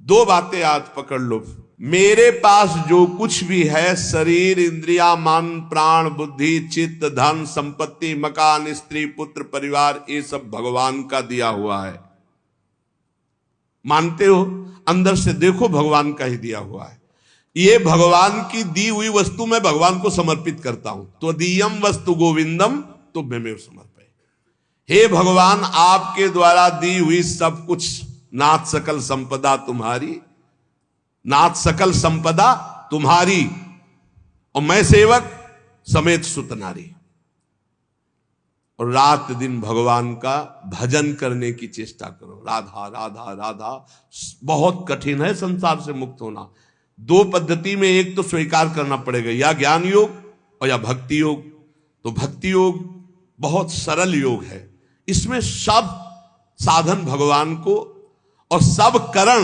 दो बातें आज पकड़ लो। मेरे पास जो कुछ भी है, शरीर, इंद्रिया, मन, प्राण, बुद्धि, चित्त, धन, संपत्ति, मकान, स्त्री, पुत्र, परिवार, ये सब भगवान का दिया हुआ है। मानते हो? अंदर से देखो, भगवान का ही दिया हुआ है। ये भगवान की दी हुई वस्तु मैं भगवान को समर्पित करता हूं। त्वदीयम वस्तु गोविंदम तुभ्यमेव समर्पये। हे भगवान, आपके द्वारा दी हुई सब कुछ, नाथ सकल संपदा तुम्हारी, नाथ सकल संपदा तुम्हारी, और मैं सेवक समेत सुत नारी। और रात दिन भगवान का भजन करने की चेष्टा करो। राधा राधा राधा। बहुत कठिन है संसार से मुक्त होना। दो पद्धति में एक तो स्वीकार करना पड़ेगा, या ज्ञान योग और या भक्ति योग। तो भक्ति योग बहुत सरल योग है। इसमें सब साधन भगवान को और सब करण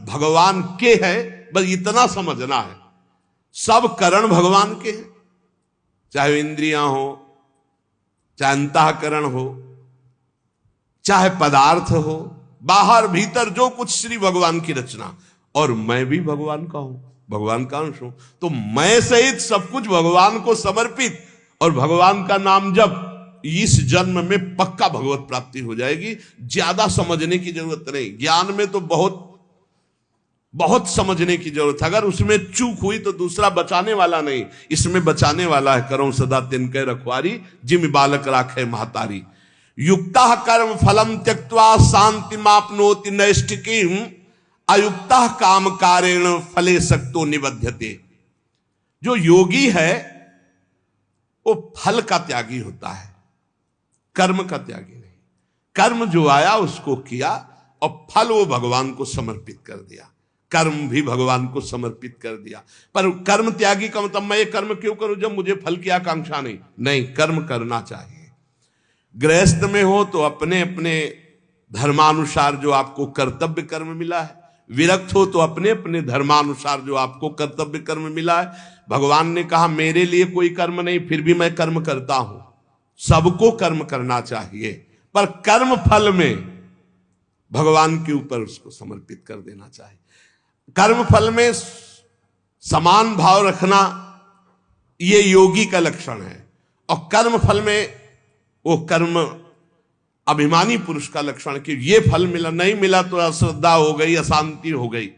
भगवान के हैं। बस इतना समझना है, सब करण भगवान के हैं, चाहे इंद्रियां हो, चाहे अंतःकरण हो, चाहे पदार्थ हो, बाहर भीतर जो कुछ श्री भगवान की रचना। और मैं भी भगवान का हूं, भगवान का अंश हूं। तो मैं सहित सब कुछ भगवान को समर्पित और भगवान का नाम जब, इस जन्म में पक्का भगवत प्राप्ति हो जाएगी। ज्यादा समझने की जरूरत नहीं। ज्ञान में तो बहुत बहुत समझने की जरूरत है। अगर उसमें चूक हुई तो दूसरा बचाने वाला नहीं, इसमें बचाने वाला है। करो सदा तिनके रखवारी, जिम बालक राखे महतारी। युक्ता कर्म फलम त्यक्त्वा शांति मापनोति नैष्ठिकीम, अयुक्ता काम कारेण फले सक्तो निबध्यते। जो योगी है वो फल का त्यागी होता है, कर्म का त्यागी नहीं। कर्म जो आया उसको किया और फल वो भगवान को समर्पित कर दिया। कर्म भी भगवान को समर्पित कर दिया। पर कर्म त्यागी का मतलब मैं ये कर्म क्यों करूं जब मुझे फल की आकांक्षा नहीं। नहीं, कर्म करना चाहिए। गृहस्थ में हो तो अपने अपने धर्मानुसार जो आपको कर्तव्य कर्म मिला है, विरक्त हो तो अपने अपने धर्मानुसार जो आपको कर्तव्य कर्म मिला है। भगवान ने कहा मेरे लिए कोई कर्म नहीं, फिर भी मैं कर्म करता हूं। सबको कर्म करना चाहिए, पर कर्म फल में भगवान के ऊपर उसको समर्पित कर देना चाहिए। कर्म फल में समान भाव रखना ये योगी का लक्षण है, और कर्म फल में वो कर्म अभिमानी पुरुष का लक्षण कि ये फल मिला, नहीं मिला तो अश्रद्धा हो गई, अशांति हो गई।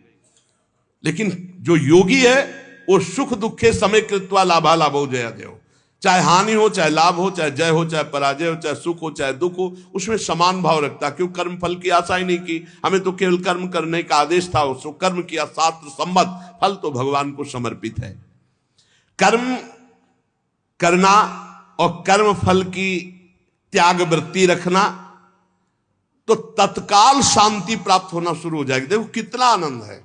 लेकिन जो योगी है वो सुख दुखे समय कृत्वा लाभा लाभो जया देव। चाहे हानि हो, चाहे लाभ हो, चाहे जय हो, चाहे पराजय हो, चाहे सुख हो, चाहे दुख हो, उसमें समान भाव रखता। क्यों? कर्म फल की आशा ही नहीं की। हमें तो केवल कर्म करने का आदेश था, उसको कर्म किया, शास्त्र सम्मत, फल तो भगवान को समर्पित है। कर्म करना और कर्म फल की त्याग वृत्ति रखना तो तत्काल शांति प्राप्त होना शुरू हो जाएगी। देखो कितना आनंद है।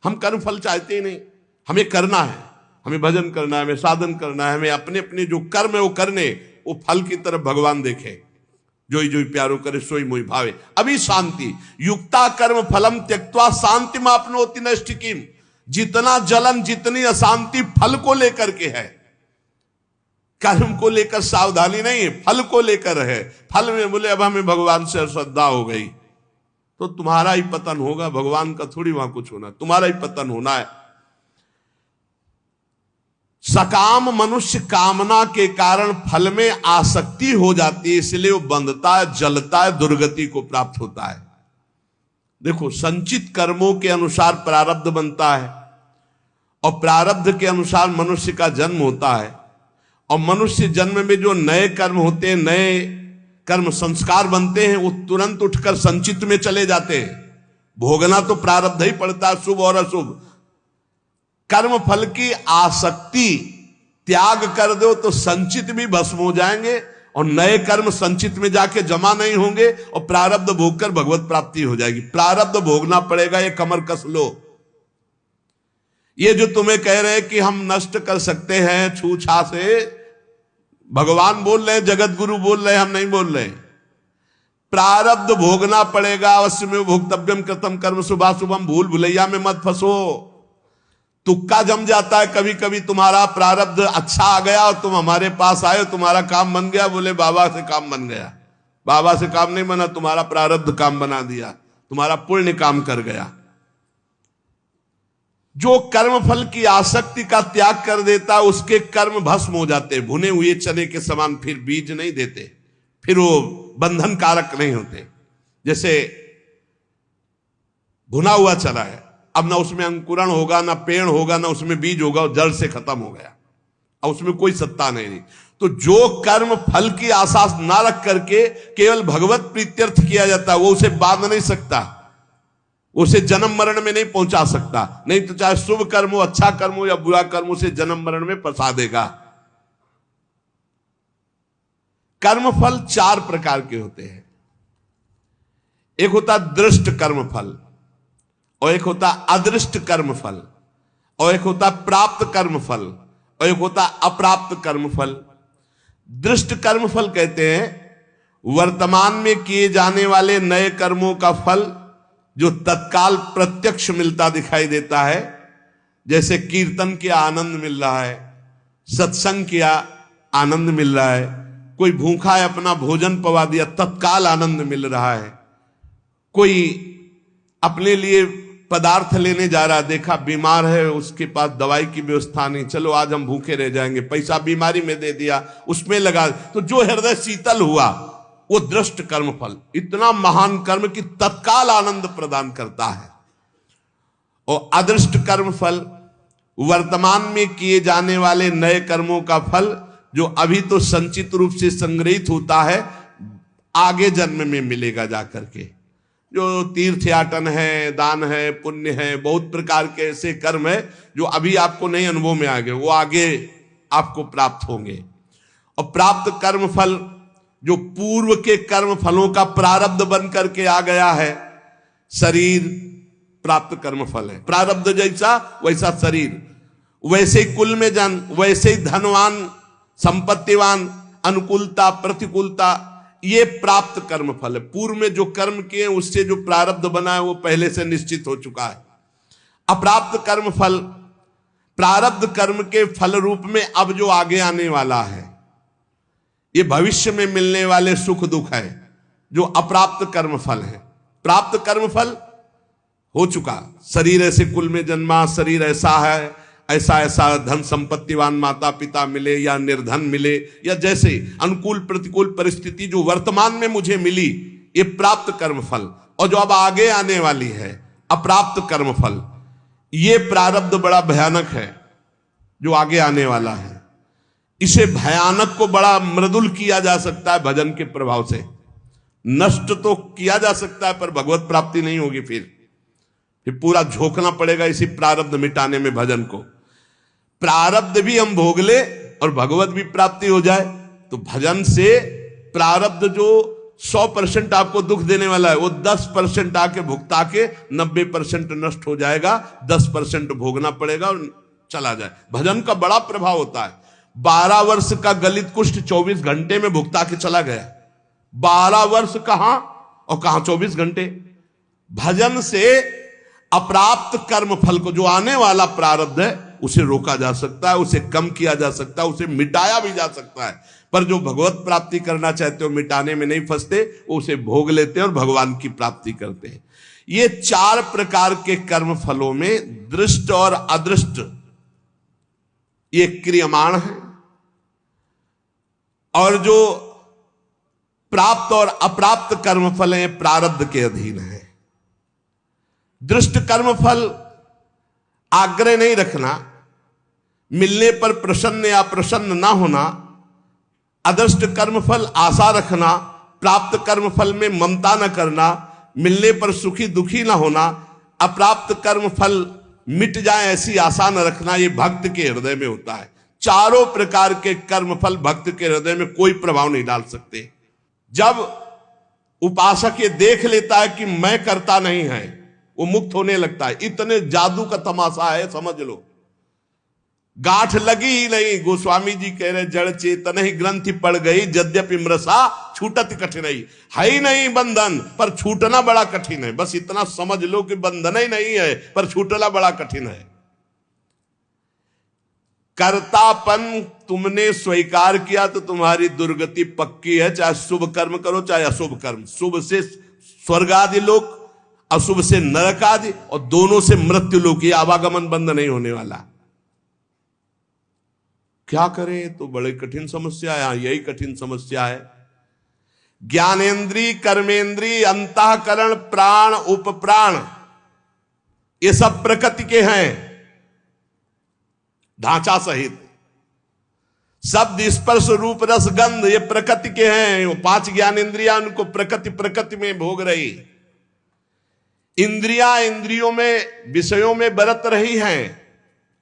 हम कर्म फल चाहते ही नहीं, हमें करना है, हमें भजन करना है, हमें साधन करना है, हमें अपने अपने जो कर्म है वो करने, वो फल की तरफ भगवान देखे। जोई जोई प्यारो करे सोई मोई भावे, अभी शांति। युक्ता कर्म फलम त्यक्त्वा शांति मापनोति नैष्ठिकीम। जितना जलन, जितनी अशांति फल को लेकर के है, कर्म को लेकर सावधानी नहीं है, फल को लेकर है। फल में बोले अब हमें भगवान से श्रद्धा हो गई तो तुम्हारा ही पतन होगा, भगवान का थोड़ी वहां कुछ होना, तुम्हारा ही पतन होना है। सकाम मनुष्य कामना के कारण फल में आसक्ति हो जाती है, इसलिए वो बंधता है, जलता है, दुर्गति को प्राप्त होता है। देखो, संचित कर्मों के अनुसार प्रारब्ध बनता है, और प्रारब्ध के अनुसार मनुष्य का जन्म होता है। और मनुष्य जन्म में जो नए कर्म होते हैं, नए कर्म संस्कार बनते हैं, वो तुरंत उठकर संचित में चले जाते हैं। भोगना तो प्रारब्ध ही पड़ता है, शुभ और अशुभ। कर्म फल की आसक्ति त्याग कर दो तो संचित भी भस्म हो जाएंगे, और नए कर्म संचित में जाके जमा नहीं होंगे, और प्रारब्ध भोगकर भगवत प्राप्ति हो जाएगी। प्रारब्ध भोगना पड़ेगा, ये कमर कस लो। ये जो तुम्हें कह रहे हैं कि हम नष्ट कर सकते हैं छूछा से, भगवान बोल रहे हैं, जगत गुरु बोल रहे हैं, हम नहीं बोल रहे। प्रारब्ध भोगना पड़ेगा, अवश्य में भोक्तव्यम कृतम कर्म शुभाशुभम। भूल भुलैया में मत फंसो। तुक्का जम जाता है कभी कभी। तुम्हारा प्रारब्ध अच्छा आ गया और तुम हमारे पास आए, तुम्हारा काम बन गया, बोले बाबा से काम बन गया। बाबा से काम नहीं बना, तुम्हारा प्रारब्ध काम बना दिया, तुम्हारा पुण्य काम कर गया। जो कर्म फल की आसक्ति का त्याग कर देता है उसके कर्म भस्म हो जाते, भुने हुए चने के समान, फिर बीज नहीं देते, फिर वो बंधन कारक नहीं होते। जैसे भुना हुआ चना है, अब ना उसमें अंकुरण होगा, ना पेड़ होगा, ना उसमें बीज होगा, जड़ से खत्म हो गया, अब उसमें कोई सत्ता नहीं। तो जो कर्म फल की आशा ना रख करके केवल भगवत प्रीत्यर्थ किया जाता है, वो उसे बांध नहीं सकता, उसे जन्म मरण में नहीं पहुंचा सकता। नहीं तो चाहे शुभ कर्म हो, अच्छा कर्म हो या बुरा कर्म, उसे जन्म मरण में फंसा देगा। कर्म फल 4 प्रकार के होते हैं। एक होता दृष्ट कर्म फल, और एक होता अदृष्ट कर्म फल, और एक होता प्राप्त कर्म फल, और एक होता अप्राप्त कर्म फल। दृष्ट कर्म फल कहते हैं वर्तमान में किए जाने वाले नए कर्मों का फल जो तत्काल प्रत्यक्ष मिलता दिखाई देता है। जैसे कीर्तन किया आनंद मिल रहा है, सत्संग किया आनंद मिल रहा है, कोई भूखा है अपना भोजन पवा दिया तत्काल आनंद मिल रहा है, कोई अपने लिए पदार्थ लेने जा रहा, देखा बीमार है उसके पास दवाई की व्यवस्था नहीं, चलो आज हम भूखे रह जाएंगे, पैसा बीमारी में दे दिया, उसमें लगा, तो जो हृदय शीतल हुआ वो दृष्ट कर्म फल, इतना महान कर्म कि तत्काल आनंद प्रदान करता है। और अदृष्ट कर्म फल वर्तमान में किए जाने वाले नए कर्मों का फल जो अभी तो संचित रूप से संग्रहित होता है, आगे जन्म में मिलेगा जाकर के। जो तीर्थ याटन है, दान है, पुण्य है, बहुत प्रकार के ऐसे कर्म है जो अभी आपको नहीं अनुभव में आ गए, वो आगे आपको प्राप्त होंगे। और प्राप्त कर्म फल जो पूर्व के कर्म फलों का प्रारब्ध बन करके आ गया है, शरीर प्राप्त कर्म फल है, प्रारब्ध जैसा वैसा शरीर, वैसे ही कुल में जन्म, वैसे ही धनवान, संपत्तिवान, अनुकूलता प्रतिकूलता, ये प्राप्त कर्म फल है। पूर्व में जो कर्म किए उससे जो प्रारब्ध बना है वो पहले से निश्चित हो चुका है। अप्राप्त कर्म फल प्रारब्ध कर्म के फल रूप में अब जो आगे आने वाला है, ये भविष्य में मिलने वाले सुख दुख है, जो अप्राप्त कर्म फल है। प्राप्त कर्म फल हो चुका, शरीर ऐसे कुल में जन्मा, शरीर ऐसा है, ऐसा ऐसा धन संपत्तिवान माता पिता मिले या निर्धन मिले, या जैसे अनुकूल प्रतिकूल परिस्थिति जो वर्तमान में मुझे मिली, ये प्राप्त कर्म फल। और जो अब आगे आने वाली है अप्राप्त कर्म फल, ये प्रारब्ध बड़ा भयानक है जो आगे आने वाला है। इसे भयानक को बड़ा मृदुल किया जा सकता है भजन के प्रभाव से, नष्ट तो किया जा सकता है पर भगवत प्राप्ति नहीं होगी। फिर पूरा झोंकना पड़ेगा इसी प्रारब्ध मिटाने में भजन को। प्रारब्ध भी हम भोग ले और भगवत भी प्राप्ति हो जाए, तो भजन से प्रारब्ध जो 100% आपको दुख देने वाला है वो 10% आके भुगता के 90% नष्ट हो जाएगा, 10% भोगना पड़ेगा और चला जाए। भजन का बड़ा प्रभाव होता है। 12 वर्ष का गलित कुष्ठ 24 घंटे में भुगता के चला गया। 12 वर्ष कहां और कहां 24 घंटे। भजन से अप्राप्त कर्म फल को, जो आने वाला प्रारब्ध है, उसे रोका जा सकता है, उसे कम किया जा सकता है, उसे मिटाया भी जा सकता है। पर जो भगवत प्राप्ति करना चाहते हो मिटाने में नहीं फंसते, वो उसे भोग लेते हैं और भगवान की प्राप्ति करते हैं। ये 4 प्रकार के कर्म फलों में दृष्ट और अदृष्ट ये क्रियमाण है, और जो प्राप्त और अप्राप्त कर्म फल हैं प्रारब्ध के अधीन है। दृष्ट कर्म फल आग्रह नहीं रखना, मिलने पर प्रसन्न या प्रसन्न ना होना। अदृष्ट कर्म फल आशा रखना, प्राप्त कर्म फल में ममता न करना, मिलने पर सुखी दुखी ना होना। अप्राप्त कर्म फल मिट जाए ऐसी आशा न रखना, ये भक्त के हृदय में होता है। चारों प्रकार के कर्म फल भक्त के हृदय में कोई प्रभाव नहीं डाल सकते। जब उपासक ये देख लेता है कि मैं करता नहीं है, वो मुक्त होने लगता है। इतने जादू का तमाशा है, समझ लो। गांठ लगी ही नहीं, गोस्वामी जी कह रहे जड़ चेतन ही ग्रंथि पड़ गई, यद्यपि मृषा छूटत कठिनाई। है ही नहीं बंधन पर छूटना बड़ा कठिन है। बस इतना समझ लो कि बंधन ही नहीं है पर छूटना बड़ा कठिन है। कर्तापन तुमने स्वीकार किया तो तुम्हारी दुर्गति पक्की है। चाहे शुभ कर्म करो चाहे अशुभ कर्म। शुभ से स्वर्ग आदि लोक, अशुभ से नरक आदि, और दोनों से मृत्यु लोक, ये आवागमन बंद नहीं होने वाला। क्या करें? तो बड़ी कठिन समस्या है। यही कठिन समस्या है। ज्ञानेन्द्रीय, कर्मेंद्रीय, अंतःकरण, प्राण, उपप्राण, ये सब प्रकृति के हैं ढांचा सहित। शब्द, स्पर्श, रूप, रस, गंध, ये प्रकृति के हैं। वो 5 ज्ञानेन्द्रियां उनको प्रकृति में भोग रही। इंद्रियां इंद्रियों में, विषयों में बरत रही हैं।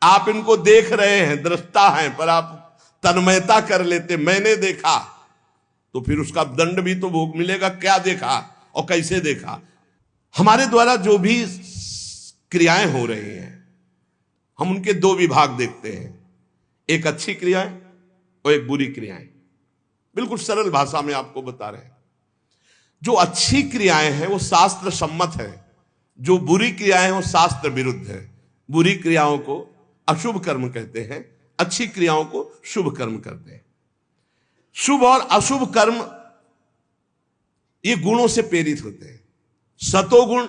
आप इनको देख रहे हैं, दृष्टा हैं, पर आप तन्मयता कर लेते, मैंने देखा, तो फिर उसका दंड भी तो भोग मिलेगा। क्या देखा और कैसे देखा? हमारे द्वारा जो भी क्रियाएं हो रही हैं, हम उनके 2 विभाग देखते हैं, एक अच्छी क्रियाएं और एक बुरी क्रियाएं। बिल्कुल सरल भाषा में आपको बता रहे हैं। जो अच्छी क्रियाएं हैं वो शास्त्र सम्मत है, जो बुरी क्रियाएं हैं वो शास्त्र विरुद्ध है। बुरी क्रियाओं को अशुभ कर्म कहते हैं, अच्छी क्रियाओं को शुभ कर्म कहते हैं। शुभ और अशुभ कर्म ये गुणों से प्रेरित होते हैं। सतोगुण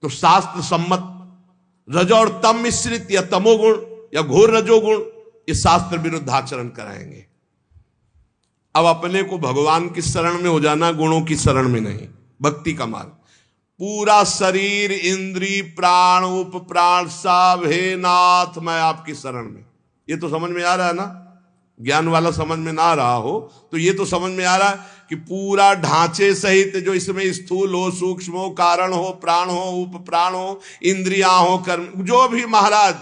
तो शास्त्र सम्मत, रजो और तम मिश्रित या तमोगुण या घोर रजोगुण, ये शास्त्र विरुद्ध आचरण कराएंगे। अब अपने को भगवान की शरण में हो जाना, गुणों की शरण में नहीं। भक्ति का मार्ग, पूरा शरीर, इंद्री, प्राण, उप प्राण सब, हे नाथ मैं आपकी शरण में। ये तो समझ में आ रहा है ना? ज्ञान वाला समझ में ना आ रहा हो तो ये तो समझ में आ रहा है कि पूरा ढांचे सहित, जो इसमें स्थूल हो, सूक्ष्म हो, कारण हो, प्राण हो, उप प्राण हो, इंद्रियां हो, कर्म, जो भी महाराज,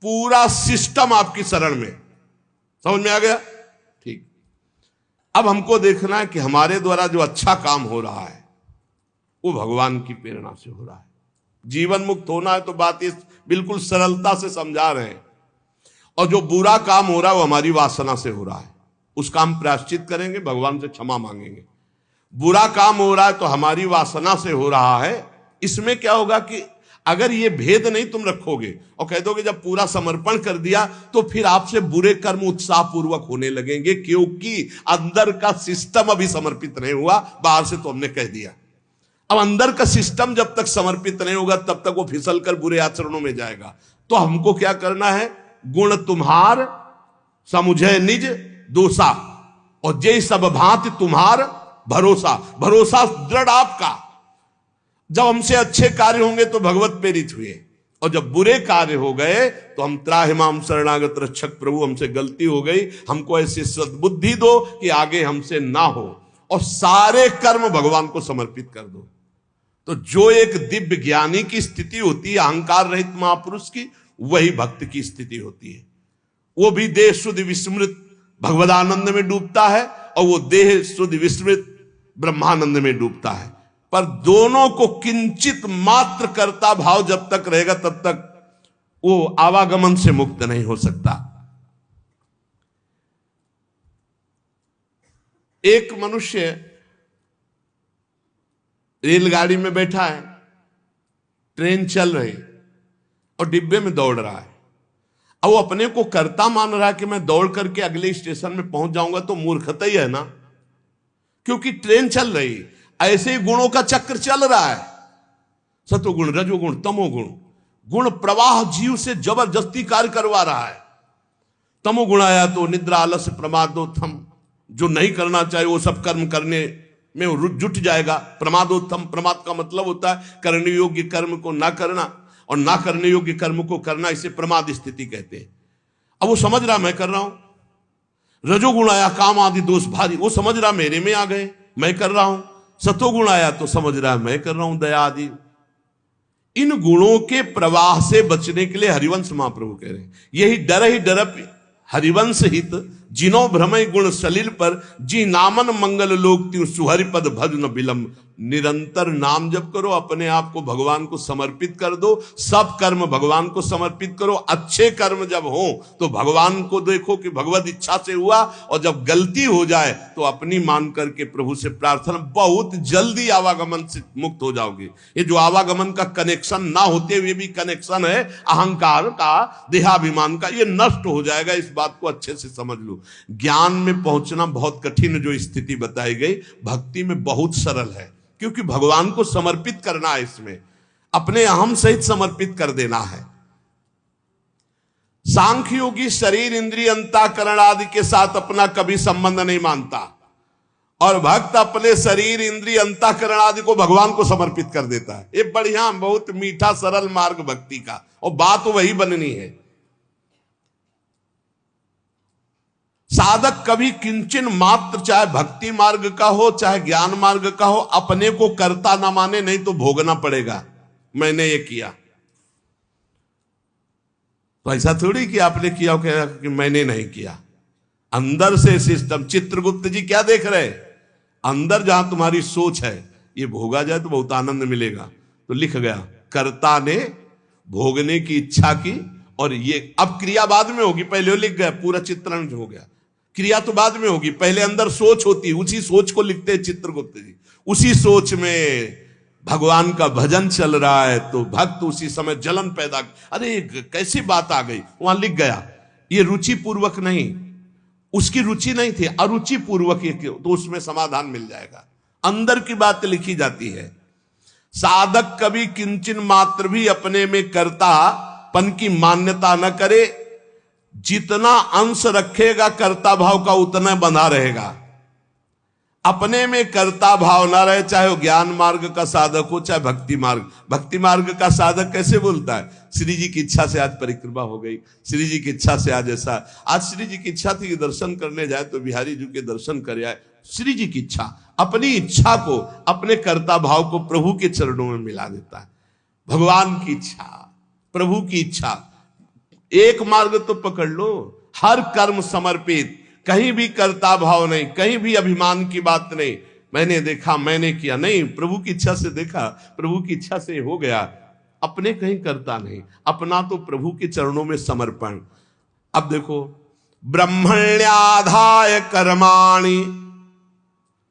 पूरा सिस्टम आपकी शरण में। समझ में आ गया? ठीक। अब हमको देखना है कि हमारे द्वारा जो अच्छा काम हो रहा है वो भगवान की प्रेरणा से हो रहा है। जीवन मुक्त होना है तो बात इस बिल्कुल सरलता से समझा रहे हैं। और जो बुरा काम हो रहा है वो हमारी वासना से हो रहा है, उसका हम प्रायश्चित करेंगे, भगवान से क्षमा मांगेंगे। बुरा काम हो रहा है तो हमारी वासना से हो रहा है। इसमें क्या होगा कि अगर ये भेद नहीं तुम रखोगे और कह दोगे जब पूरा समर्पण कर दिया तो फिर आपसे बुरे कर्म उत्साह पूर्वक होने लगेंगे, क्योंकि अंदर का सिस्टम अभी समर्पित नहीं हुआ, बाहर से तो हमने कह दिया। अब अंदर का सिस्टम जब तक समर्पित नहीं होगा तब तक वो फिसल कर बुरे आचरणों में जाएगा। तो हमको क्या करना है? गुण तुम्हार समुझे निज दोषा, और जय सब भांति तुम्हार भरोसा। भरोसा दृढ़ आपका। जब हमसे अच्छे कार्य होंगे तो भगवत प्रेरित हुए, और जब बुरे कार्य हो गए तो हम त्राहिमाम शरणागत रक्षक प्रभु, हमसे गलती हो गई, हमको ऐसी सद्बुद्धि दो कि आगे हमसे ना हो, और सारे कर्म भगवान को समर्पित कर दो। तो जो एक दिव्य ज्ञानी की स्थिति होती है, अहंकार रहित महापुरुष की, वही भक्त की स्थिति होती है। वो भी देह शुद्ध विस्मृत भगवदानंद में डूबता है, और वो देह शुद्ध विस्मृत ब्रह्मानंद में डूबता है। पर दोनों को किंचित मात्र करता भाव जब तक रहेगा तब तक वो आवागमन से मुक्त नहीं हो सकता। एक मनुष्य रेलगाड़ी में बैठा है, ट्रेन चल रही और डिब्बे में दौड़ रहा है। अब वो अपने को कर्ता मान रहा है कि मैं दौड़ करके अगले स्टेशन में पहुंच जाऊंगा, तो मूर्खता ही है ना, क्योंकि ट्रेन चल रही। ऐसे ही गुणों का चक्र चल रहा है, सतोगुण, रजोगुण, तमोगुण। गुण प्रवाह जीव से जबरदस्ती कार्य करवा रहा है। तमोगुण आया तो निद्रा, आलस्य, प्रमादोत्थम, जो नहीं करना चाहिए वो सब कर्म करने में जुट जाएगा। प्रमादोत्थम, प्रमाद का मतलब होता है करने योग्य कर्म को ना करना, और ना करने योग्य कर्म को करना, इसे प्रमाद स्थिति कहते हैं। अब वो समझ रहा मैं कर रहा हूं। रजोगुण आया, काम आदि दोष भारी, वो समझ रहा मेरे में आ गए, मैं कर रहा हूं। सतोगुण आया तो समझ रहा है मैं कर रहा हूं, दया आदि। इन गुणों के प्रवाह से बचने के लिए हरिवंश महाप्रभु कह रहे हैं, यही डर ही डरप हरिवंश हित, जिनो भ्रमय गुण सलिल पर, जी नामन मंगल लोक त्यू सुहरि पद भज न विलंब। निरंतर नाम जप करो, अपने आप को भगवान को समर्पित कर दो, सब कर्म भगवान को समर्पित करो। अच्छे कर्म जब हो तो भगवान को देखो कि भगवत इच्छा से हुआ, और जब गलती हो जाए तो अपनी मान करके प्रभु से प्रार्थना, बहुत जल्दी आवागमन से मुक्त हो जाओगे। ये जो आवागमन का कनेक्शन ना होते हुए भी कनेक्शन है अहंकार का, देहाभिमान का, ये नष्ट हो जाएगा। इस बात को अच्छे से समझ लो। ज्ञान में पहुंचना बहुत कठिन जो स्थिति बताई गई, भक्ति में बहुत सरल है। क्योंकि भगवान को समर्पित करना है, इसमें अपने अहम सहित समर्पित कर देना है। सांख्य योगी शरीर इंद्रिय अंतःकरण आदि के साथ अपना कभी संबंध नहीं मानता, और भक्त अपने शरीर इंद्रिय अंतःकरण आदि को भगवान को समर्पित कर देता है। ये बढ़िया, बहुत मीठा सरल मार्ग भक्ति का, और बात वही बननी है। साधक कभी किंचन मात्र, चाहे भक्ति मार्ग का हो चाहे ज्ञान मार्ग का हो, अपने को कर्ता ना माने, नहीं तो भोगना पड़ेगा। मैंने ये किया तो ऐसा थोड़ी कि आपने किया कि मैंने नहीं किया। अंदर से सिस्टम, चित्रगुप्त जी क्या देख रहे, अंदर जहां तुम्हारी सोच है, ये भोगा जाए तो बहुत आनंद मिलेगा। तो लिख गया, कर्ता ने भोगने की इच्छा की, और ये अब क्रिया बाद में होगी, पहले लिख गया, पूरा चित्रण हो गया। क्रिया तो बाद में होगी, पहले अंदर सोच होती, उसी सोच को लिखते हैं चित्रगुप्त जी। उसी सोच में भगवान का भजन चल रहा है, तो भक्त उसी समय जलन पैदा, अरे कैसी बात आ गई, वहां लिख गया। ये रुचि पूर्वक नहीं, उसकी रुचि नहीं थी, अरुचि पूर्वक ये, तो उसमें समाधान मिल जाएगा। अंदर की बात लिखी जाती है। साधक कभी किंचन मात्र भी अपने में कर्तापन की मान्यता न करे, जितना अंश रखेगा कर्ता भाव का उतना बंधा रहेगा। अपने में कर्ता भाव ना रहे, चाहे वो ज्ञान मार्ग का साधक हो चाहे भक्ति मार्ग। भक्ति मार्ग का साधक कैसे बोलता है, श्री जी की इच्छा से आज परिक्रमा हो गई, श्री जी की इच्छा से आज ऐसा, आज श्री जी की इच्छा थी कि दर्शन करने जाए तो बिहारी जी के दर्शन कर आए। श्री जी की इच्छा, अपनी इच्छा को, अपने कर्ता भाव को प्रभु के चरणों में मिला देता है। भगवान की इच्छा, प्रभु की इच्छा, एक मार्ग तो पकड़ लो, हर कर्म समर्पित, कहीं भी कर्ता भाव नहीं, कहीं भी अभिमान की बात नहीं, मैंने देखा मैंने किया नहीं, प्रभु की इच्छा से देखा, प्रभु की इच्छा से हो गया। अपने कहीं करता नहीं, अपना तो प्रभु के चरणों में समर्पण। अब देखो, ब्रह्मण्याधाय कर्माणि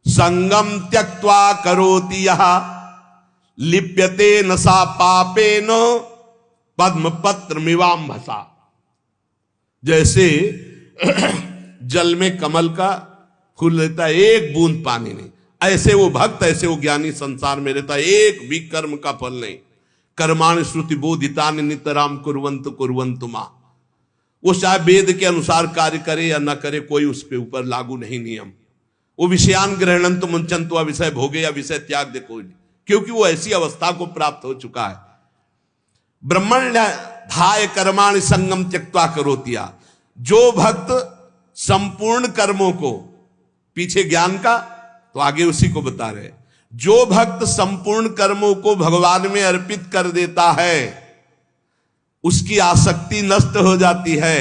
संगम त्यक्त्वा करोति यः लिप्यते न सा पापेन पद्म पत्र मिवाम्भसा। जैसे जल में कमल का फूल रहता है, एक बूंद पानी नहीं, ऐसे वो भक्त, ऐसे वो ज्ञानी संसार में रहता है, एक भी कर्म का फल नहीं। कर्माणि श्रुति बोधितानि नितराम कुर्वन्तु कुर्वन्तु मा। वो चाहे वेद के अनुसार कार्य करे या न करे, कोई उसके ऊपर लागू नहीं नियम। वो विषयान ग्रहणंतु मुंचन्तु विषय भोगे या विषय त्याग दे कोई नहीं, क्योंकि वो ऐसी अवस्था को प्राप्त हो चुका है। ब्रह्मण्याधाय कर्माणि संगम त्यक्त्वा करोतिया। जो भक्त संपूर्ण कर्मों को, पीछे ज्ञान का तो आगे उसी को बता रहे, जो भक्त संपूर्ण कर्मों को भगवान में अर्पित कर देता है, उसकी आसक्ति नष्ट हो जाती है।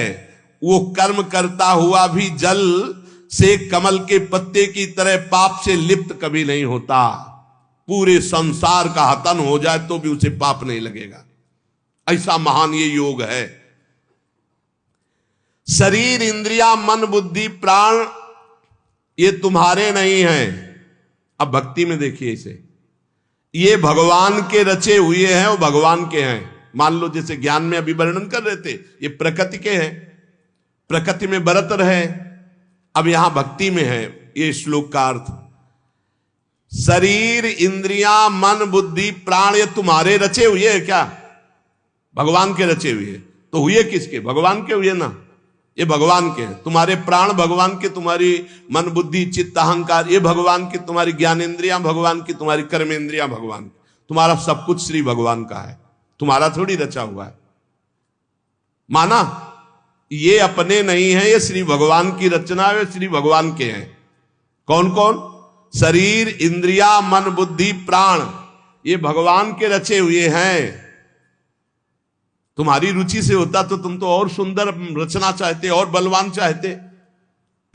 वो कर्म करता हुआ भी जल से कमल के पत्ते की तरह पाप से लिप्त कभी नहीं होता। पूरे संसार का हतन हो जाए तो भी उसे पाप नहीं लगेगा। ऐसा महान ये योग है। शरीर इंद्रिया मन बुद्धि प्राण ये तुम्हारे नहीं हैं। अब भक्ति में देखिए इसे, ये भगवान के रचे हुए हैं, वो भगवान के हैं। मान लो जैसे ज्ञान में अभी वर्णन कर रहे थे, ये प्रकृति के हैं, प्रकृति में बरत रहे। अब यहां भक्ति में है ये श्लोक का अर्थ, शरीर इंद्रियां मन बुद्धि प्राण ये तुम्हारे रचे हुए हैं क्या? भगवान के रचे हुए। तो हुए किसके? भगवान के हुए ना, ये भगवान के हैं। तुम्हारे प्राण भगवान के, तुम्हारी मन बुद्धि चित्त अहंकार ये भगवान की, तुम्हारी ज्ञानेन्द्रियां भगवान की, तुम्हारी कर्मेंद्रियां भगवान की, तुम्हारा सब कुछ श्री भगवान का है, तुम्हारा थोड़ी रचा हुआ है। माना ये अपने नहीं है, ये श्री भगवान की रचना है, श्री भगवान के हैं। कौन कौन? शरीर इंद्रिया मन बुद्धि प्राण ये भगवान के रचे हुए हैं। तुम्हारी रुचि से होता तो तुम तो और सुंदर रचना चाहते, और बलवान चाहते।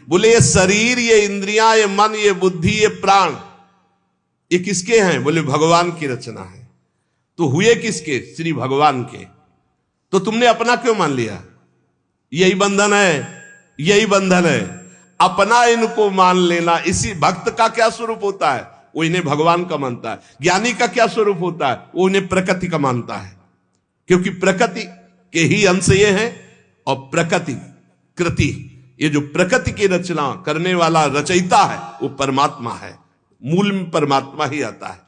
बोले ये शरीर ये इंद्रियां ये मन ये बुद्धि ये प्राण ये किसके हैं? बोले भगवान की रचना है। तो हुए किसके? श्री भगवान के। तो तुमने अपना क्यों मान लिया? यही बंधन है, यही बंधन है, अपना इनको मान लेना। इसी भक्त का क्या स्वरूप होता है? वो इन्हें भगवान का मानता है। ज्ञानी का क्या स्वरूप होता है? वो इन्हें प्रकृति का मानता है, क्योंकि प्रकृति के ही अंश ये है। और प्रकृति कृति, ये जो प्रकृति की रचना करने वाला रचयिता है वो परमात्मा है। मूल में परमात्मा ही आता है।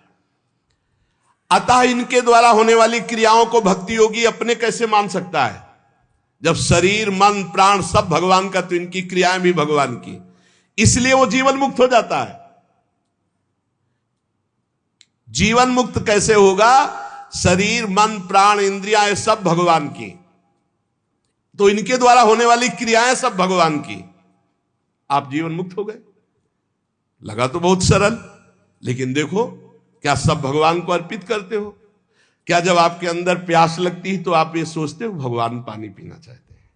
अतः इनके द्वारा होने वाली क्रियाओं को भक्ति योगी अपने कैसे मान सकता है? जब शरीर मन प्राण सब भगवान का, तो इनकी क्रियाएं भी भगवान की, इसलिए वो जीवन मुक्त हो जाता है। जीवन मुक्त कैसे होगा? शरीर मन प्राण इंद्रियां ये सब भगवान की, तो इनके द्वारा होने वाली क्रियाएं सब भगवान की, आप जीवन मुक्त हो गए। लगा तो बहुत सरल, लेकिन देखो क्या सब भगवान को अर्पित करते हो? क्या जब आपके अंदर प्यास लगती है तो आप ये सोचते हो भगवान पानी पीना चाहते हैं?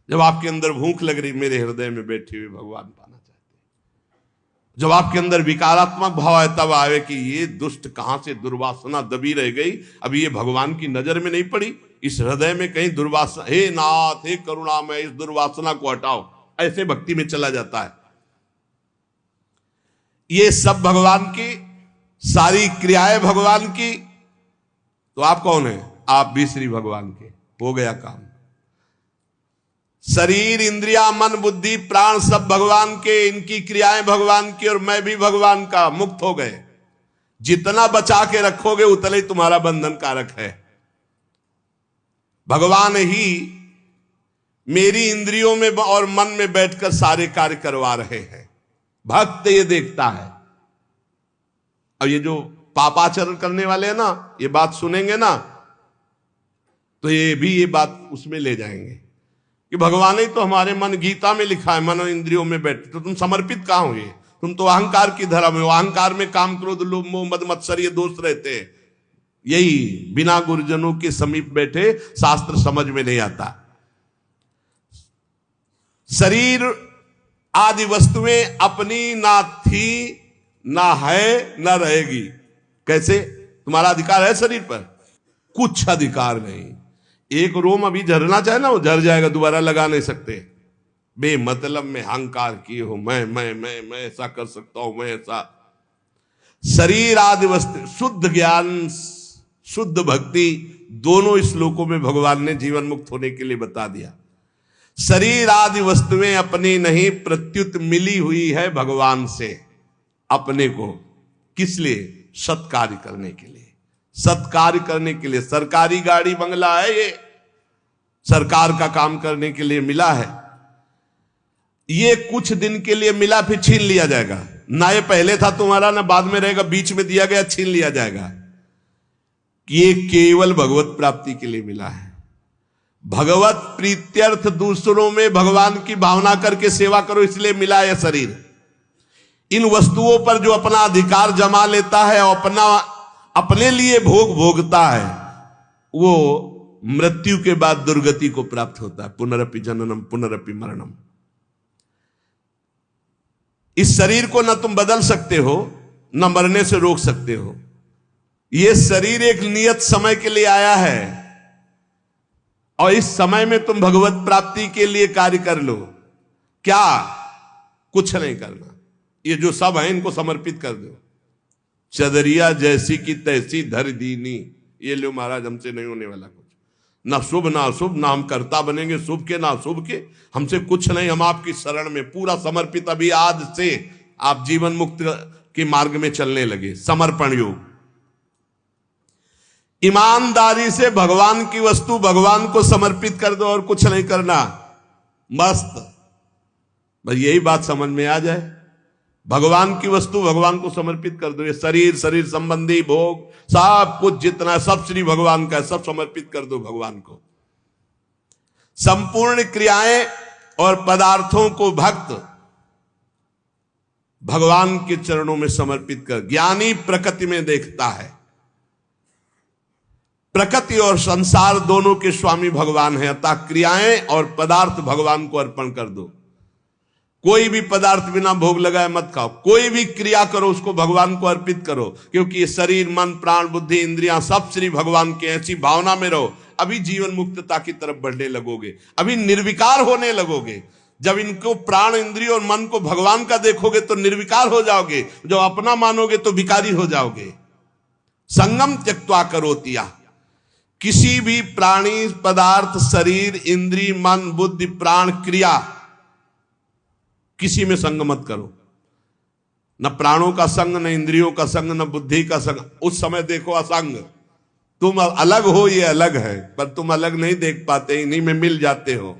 जब आपके अंदर भूख लग रही, मेरे हृदय में बैठे हुए भगवान पाना चाहते हैं। जब आपके अंदर विकारात्मक भाव है, तब आवे कि ये दुष्ट कहां से दुर्वासना दबी रह गई, अभी ये भगवान की नजर में नहीं पड़ी, इस हृदय में कहीं दुर्वासना, हे नाथ हे करुणामय इस दुर्वासना को हटाओ, ऐसे भक्ति में चला जाता है। ये सब भगवान की, सारी क्रियाएं भगवान की, तो आप कौन है? आप भी श्री भगवान के। हो गया काम। शरीर इंद्रिया मन बुद्धि प्राण सब भगवान के, इनकी क्रियाएं भगवान की, और मैं भी भगवान का, मुक्त हो गए। जितना बचा के रखोगे उतना ही तुम्हारा बंधन कारक है। भगवान ही मेरी इंद्रियों में और मन में बैठकर सारे कार्य करवा रहे हैं। भक्त ये देखता है। और ये जो पापाचरण करने वाले हैं ना, ये बात सुनेंगे ना, तो ये भी ये बात उसमें ले जाएंगे कि भगवान ही तो हमारे मन, गीता में लिखा है मन और इंद्रियों में बैठे, तो तुम समर्पित कहां हो? ये तुम तो अहंकार की धरा में हो। अहंकार में काम क्रोध लोभ मोह मद मत्सर ये दोष रहते हैं। यही बिना गुरुजनों के समीप बैठे शास्त्र समझ में नहीं आता। शरीर आदि वस्तुएं अपनी ना थी ना है ना रहेगी। कैसे? तुम्हारा अधिकार है शरीर पर? कुछ अधिकार नहीं। एक रोम अभी झरना चाहे ना, वो झर जाएगा, दोबारा लगा नहीं सकते। बेमतलब में अहंकार किए हो, मैं ऐसा कर सकता हूं, मैं ऐसा। शरीर आदि वस्तु, शुद्ध ज्ञान शुद्ध भक्ति, दोनों श्लोकों में भगवान ने जीवन मुक्त होने के लिए बता दिया। शरीर आदि वस्तुएं अपनी नहीं, प्रत्युत मिली हुई है भगवान से अपने को। किस लिए? सत्कार्य करने के लिए। सत्कार्य करने के लिए। सरकारी गाड़ी बंगला है, ये सरकार का काम करने के लिए मिला है। ये कुछ दिन के लिए मिला, फिर छीन लिया जाएगा। ना ये पहले था तुम्हारा, ना बाद में रहेगा, बीच में दिया गया, छीन लिया जाएगा। ये केवल भगवत प्राप्ति के लिए मिला है। भगवत प्रीत्यर्थ दूसरों में भगवान की भावना करके सेवा करो, इसलिए मिला यह शरीर। इन वस्तुओं पर जो अपना अधिकार जमा लेता है और अपने लिए भोग भोगता है, वो मृत्यु के बाद दुर्गति को प्राप्त होता है। पुनरपि जननम पुनरपि मरणम। इस शरीर को न तुम बदल सकते हो, न मरने से रोक सकते हो। यह शरीर एक नियत समय के लिए आया है, और इस समय में तुम भगवत प्राप्ति के लिए कार्य कर लो। क्या? कुछ नहीं करना। ये जो सब है इनको समर्पित कर दो। चदरिया जैसी की तैसी धर दीनी। ये लो महाराज, हमसे नहीं होने वाला कुछ, ना शुभ ना अशुभ, ना हम कर्ता बनेंगे शुभ के ना अशुभ के, हमसे कुछ नहीं, हम आपकी शरण में पूरा समर्पित। अभी आज से आप जीवन मुक्त के मार्ग में चलने लगे। समर्पण योग। ईमानदारी से भगवान की वस्तु भगवान को समर्पित कर दो, और कुछ नहीं करना। मस्त। बस यही बात समझ में आ जाए, भगवान की वस्तु भगवान को समर्पित कर दो। ये शरीर, शरीर संबंधी भोग, सब कुछ जितना, सब श्री भगवान का है, सब समर्पित कर दो भगवान को। संपूर्ण क्रियाएं और पदार्थों को भक्त भगवान के चरणों में समर्पित कर। ज्ञानी प्रकृति में देखता है। प्रकृति और संसार दोनों के स्वामी भगवान है, अतः क्रियाएं और पदार्थ भगवान को अर्पण कर दो। कोई भी पदार्थ बिना भोग लगाए मत खाओ। कोई भी क्रिया करो, उसको भगवान को अर्पित करो, क्योंकि ये शरीर मन प्राण बुद्धि इंद्रियां सब श्री भगवान के। ऐसी भावना में रहो। अभी जीवन मुक्तता की तरफ बढ़ने लगोगे, अभी निर्विकार होने लगोगे। जब इनको प्राण इंद्रिय और मन को भगवान का देखोगे तो निर्विकार हो जाओगे। जब अपना मानोगे तो विकारी हो जाओगे। संगम त्यक्त्वा करोतिया। किसी भी प्राणी पदार्थ शरीर इंद्रिय मन बुद्धि प्राण क्रिया, किसी में संग मत करो। न प्राणों का संग, न इंद्रियों का संग, न बुद्धि का संग। उस समय देखो असंग, तुम अलग हो, ये अलग है, पर तुम अलग नहीं देख पाते, इन्हीं में मिल जाते हो।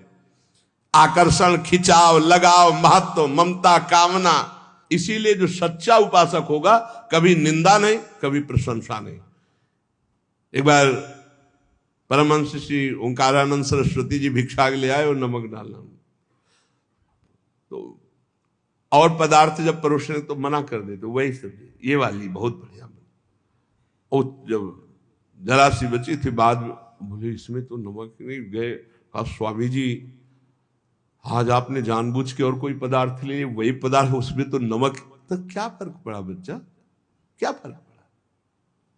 आकर्षण, खिंचाव, लगाव, महत्व, ममता, कामना। इसीलिए जो सच्चा उपासक होगा कभी निंदा नहीं, कभी प्रशंसा नहीं। एक बार परमहंस श्री ओंकारानंद सरस्वती जी भिक्षा के ले आए और नमक डालना, तो और पदार्थ जब परोसने तो मना कर देते, वही सब्जी ये वाली बहुत बढ़िया बनी। और जब जरा सी बची थी, बाद में बोले इसमें तो नमक नहीं। गए, कहा स्वामी जी आज आपने जानबूझ के और कोई पदार्थ ले, वही पदार्थ उसमें तो नमक, तो क्या फर्क पड़ा बच्चा, क्या फर्क पड़ा?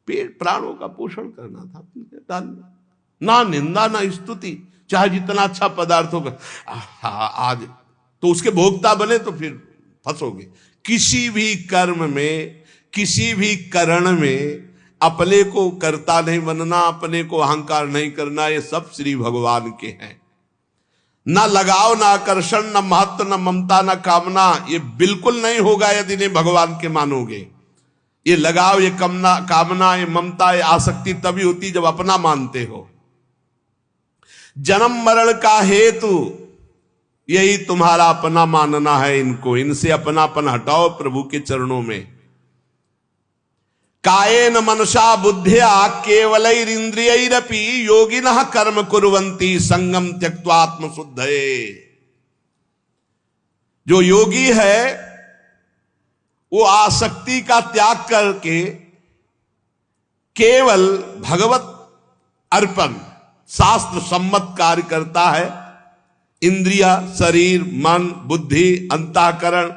पेट प्राणों का पोषण करना था, डालना। ना निंदा ना स्तुति, चाहे जितना अच्छा पदार्थ होगा। आज तो उसके भोक्ता बने तो फिर फंसोगे। किसी भी कर्म में, किसी भी करण में अपने को कर्ता नहीं बनना, अपने को अहंकार नहीं करना, ये सब श्री भगवान के हैं। ना लगाव, ना आकर्षण, ना महत्व, ना ममता, ना कामना, ये बिल्कुल नहीं होगा यदि नहीं भगवान के मानोगे। ये लगाव, ये कामना, ये ममता, ये आसक्ति तभी होती जब अपना मानते हो। जन्म मरण का हेतु यही तुम्हारा अपना मानना है इनको, इनसे अपनापन हटाओ प्रभु के चरणों में। कायेन मनसा बुद्धिया केवलैरिंद्रियैरपि योगिनः कर्म कुर्वन्ति संगम त्यक्त्वात्म शुद्धये। जो योगी है वो आसक्ति का त्याग करके केवल भगवत अर्पण, शास्त्र सम्मत कार्य करता है। इंद्रिया, शरीर, मन, बुद्धि, अंतःकरण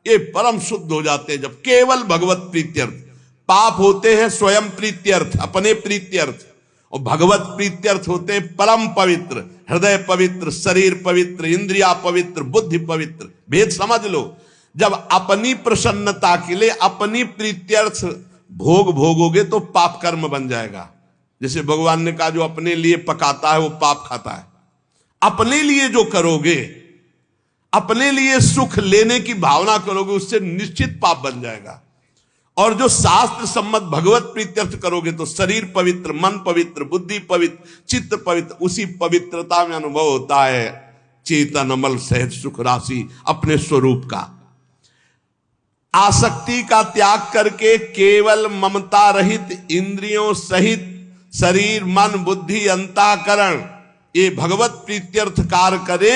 ये परम शुद्ध हो जाते हैं जब केवल भगवत प्रीत्यर्थ। पाप होते हैं स्वयं प्रीत्यर्थ, अपने प्रीत्यर्थ, और भगवत प्रीत्यर्थ होते हैं परम पवित्र, हृदय पवित्र, शरीर पवित्र, इंद्रिया पवित्र, बुद्धि पवित्र। भेद समझ लो। जब अपनी प्रसन्नता के लिए अपनी प्रीत्यर्थ भोग भोगोगे तो पाप कर्म बन जाएगा। जैसे भगवान ने कहा जो अपने लिए पकाता है वो पाप खाता है। अपने लिए जो करोगे, अपने लिए सुख लेने की भावना करोगे, उससे निश्चित पाप बन जाएगा। और जो शास्त्र सम्मत भगवत प्रीत्यर्थ करोगे तो शरीर पवित्र, मन पवित्र, बुद्धि पवित्र, चित्त पवित्र, उसी पवित्रता में अनुभव होता है चेतन अमल सहज सुख राशि अपने स्वरूप का। आसक्ति का त्याग करके केवल ममता रहित, इंद्रियों सहित शरीर, मन, बुद्धि, अंतःकरण ये भगवत प्रीत्यर्थ कार्य करे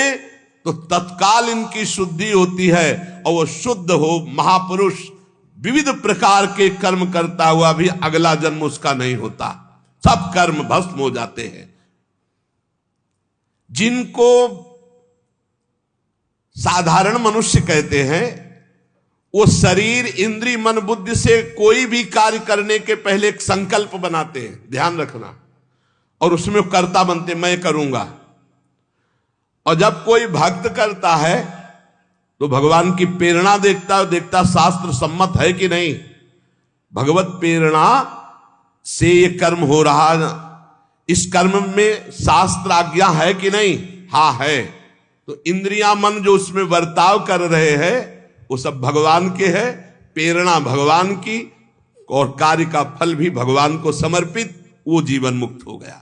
तो तत्काल इनकी शुद्धि होती है। और वो शुद्ध हो महापुरुष विविध प्रकार के कर्म करता हुआ भी अगला जन्म उसका नहीं होता, सब कर्म भस्म हो जाते हैं। जिनको साधारण मनुष्य कहते हैं वो शरीर, इंद्रिय, मन, बुद्धि से कोई भी कार्य करने के पहले एक संकल्प बनाते हैं, ध्यान रखना, और उसमें कर्ता बनते, मैं करूंगा। और जब कोई भक्त करता है तो भगवान की प्रेरणा देखता शास्त्र सम्मत है कि नहीं। भगवत प्रेरणा से ये कर्म हो रहा है, इस कर्म में शास्त्र आज्ञा है कि नहीं, हाँ है। तो इंद्रियां, मन जो उसमें वर्ताव कर रहे हैं वो सब भगवान के है, प्रेरणा भगवान की, और कार्य का फल भी भगवान को समर्पित, वो जीवन मुक्त हो गया।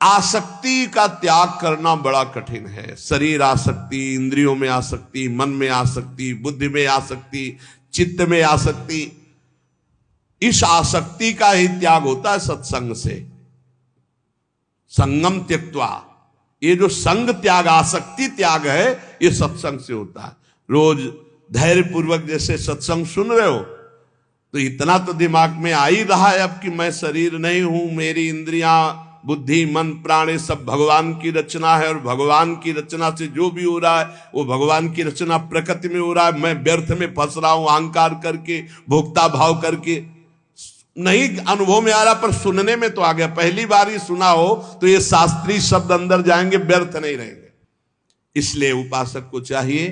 आसक्ति का त्याग करना बड़ा कठिन है। शरीर आसक्ति, इंद्रियों में आसक्ति, मन में आसक्ति, बुद्धि में आसक्ति, चित्त में आसक्ति, इस आसक्ति का ही त्याग होता है सत्संग से। संगम त्यक्त्वा, ये जो संग त्याग, आसक्ति त्याग है, ये सत्संग से होता है। रोज धैर्य पूर्वक जैसे सत्संग सुन रहे हो तो इतना तो दिमाग में आ ही रहा है अब कि मैं शरीर नहीं हूं, मेरी इंद्रियां, बुद्धि, मन, प्राण ये सब भगवान की रचना है, और भगवान की रचना से जो भी हो रहा है वो भगवान की रचना प्रकृति में हो रहा है। मैं व्यर्थ में फंस रहा हूं, अहंकार करके, भोक्ता भाव करके। नहीं अनुभव में आ रहा पर सुनने में तो आ गया। पहली बार ही सुना हो तो ये शास्त्रीय शब्द अंदर जाएंगे, व्यर्थ नहीं रहेंगे। इसलिए उपासक को चाहिए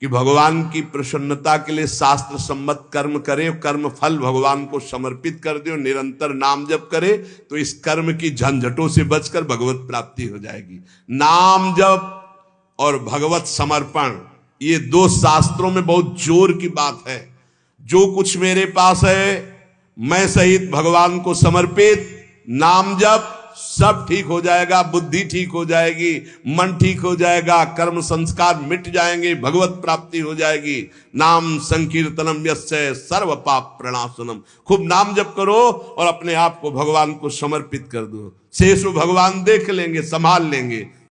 कि भगवान की प्रसन्नता के लिए शास्त्र सम्मत कर्म करे, कर्म फल भगवान को समर्पित कर दे, निरंतर नाम जप करे तो इस कर्म की झंझटों से बचकर भगवत प्राप्ति हो जाएगी। नाम जप और भगवत समर्पण ये दो शास्त्रों में बहुत जोर की बात है। जो कुछ मेरे पास है मैं सहित भगवान को समर्पित, नाम जप, सब ठीक हो जाएगा, बुद्धि ठीक हो जाएगी, मन ठीक हो जाएगा, कर्म संस्कार मिट जाएंगे, भगवत प्राप्ति हो जाएगी। नाम संकीर्तनम यस्य सर्व पाप प्रणाशनम। खूब नाम जप करो और अपने आप को भगवान को समर्पित कर दो। शेष भगवान देख लेंगे, संभाल लेंगे।